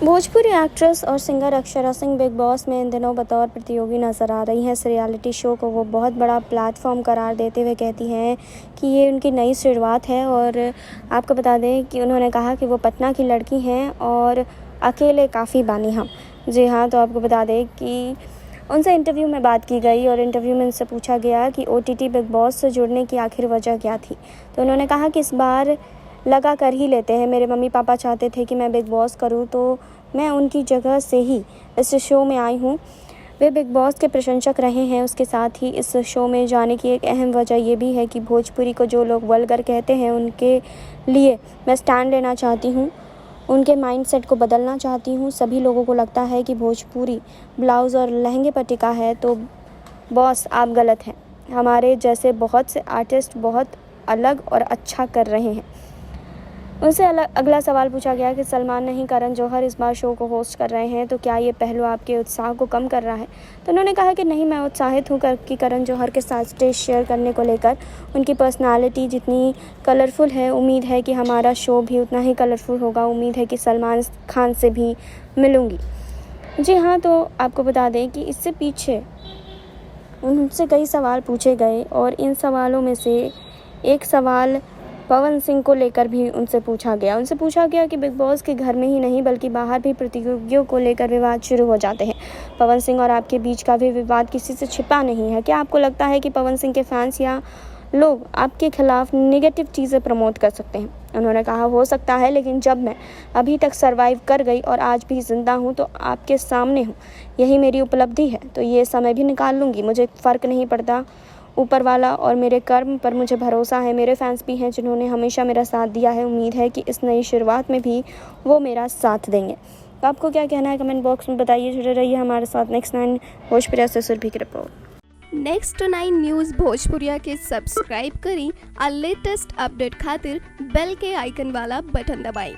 Bhojpuri actress और singer Akshara Singh big boss में इन दिनों बतौर प्रतियोगी नज़र आ रही हैं। इस रियलिटी शो को वो बहुत बड़ा प्लेटफॉर्म करार देते हुए कहती हैं कि ये उनकी नई शुरुआत है। और आपको बता दें कि उन्होंने कहा कि वो पटना की लड़की हैं और अकेले काफ़ी बानी हम। जी हाँ, तो आपको बता दें कि उनसे इंटरव्यू में बात की गई और इंटरव्यू में उनसे पूछा गया कि OTT बिग बॉस से जुड़ने की आखिर वजह क्या थी। तो उन्होंने कहा कि इस बार लगा कर ही लेते हैं। मेरे मम्मी पापा चाहते थे कि मैं बिग बॉस करूं, तो मैं उनकी जगह से ही इस शो में आई हूं। वे बिग बॉस के प्रशंसक रहे हैं। उसके साथ ही इस शो में जाने की एक अहम वजह ये भी है कि भोजपुरी को जो लोग वल्गर कहते हैं उनके लिए मैं स्टैंड लेना चाहती हूँ, उनके माइंडसेट को बदलना चाहती हूँ। सभी लोगों को लगता है कि भोजपुरी ब्लाउज़ और लहंगे पर टिका है, तो बॉस आप गलत हैं। हमारे जैसे बहुत से आर्टिस्ट बहुत अलग और अच्छा कर रहे हैं। उनसे अगला सवाल पूछा गया कि सलमान नहीं करण जौहर इस बार शो को होस्ट कर रहे हैं, तो क्या ये पहलू आपके उत्साह को कम कर रहा है। तो उन्होंने कहा कि नहीं, मैं उत्साहित हूँ कि करण जौहर के साथ स्टेज शेयर करने को लेकर। उनकी पर्सनालिटी जितनी कलरफुल है, उम्मीद है कि हमारा शो भी उतना ही कलरफुल होगा। उम्मीद है कि सलमान खान से भी मिलूँगी। जी हाँ, तो आपको बता दें कि इससे पीछे उनसे कई सवाल पूछे गए और इन सवालों में से एक सवाल पवन सिंह को लेकर भी उनसे पूछा गया कि बिग बॉस के घर में ही नहीं बल्कि बाहर भी प्रतियोगियों को लेकर विवाद शुरू हो जाते हैं। पवन सिंह और आपके बीच का भी विवाद किसी से छिपा नहीं है। क्या आपको लगता है कि पवन सिंह के फैंस या लोग आपके खिलाफ नेगेटिव चीज़ें प्रमोट कर सकते हैं। उन्होंने कहा हो सकता है, लेकिन जब मैं अभी तक सर्वाइव कर गई और आज भी ज़िंदा हूँ तो आपके सामने हूँ, यही मेरी उपलब्धि है। तो ये समय भी निकाल लूँगी, मुझे फ़र्क नहीं पड़ता। ऊपर वाला और मेरे कर्म पर मुझे भरोसा है। मेरे फैंस भी हैं जिन्होंने हमेशा मेरा साथ दिया है। उम्मीद है कि इस नई शुरुआत में भी वो मेरा साथ देंगे। तो आपको क्या कहना है कमेंट बॉक्स में बताइए। जुड़े रहिए हमारे साथ। नेक्स्ट 9 भोजपुरिया से सुरभि की रिपोर्ट। नेक्स्ट 9 न्यूज़ भोजपुरिया के सब्सक्राइब करी और लेटेस्ट अपडेट खातिर बेल के आइकन वाला बटन दबाएं।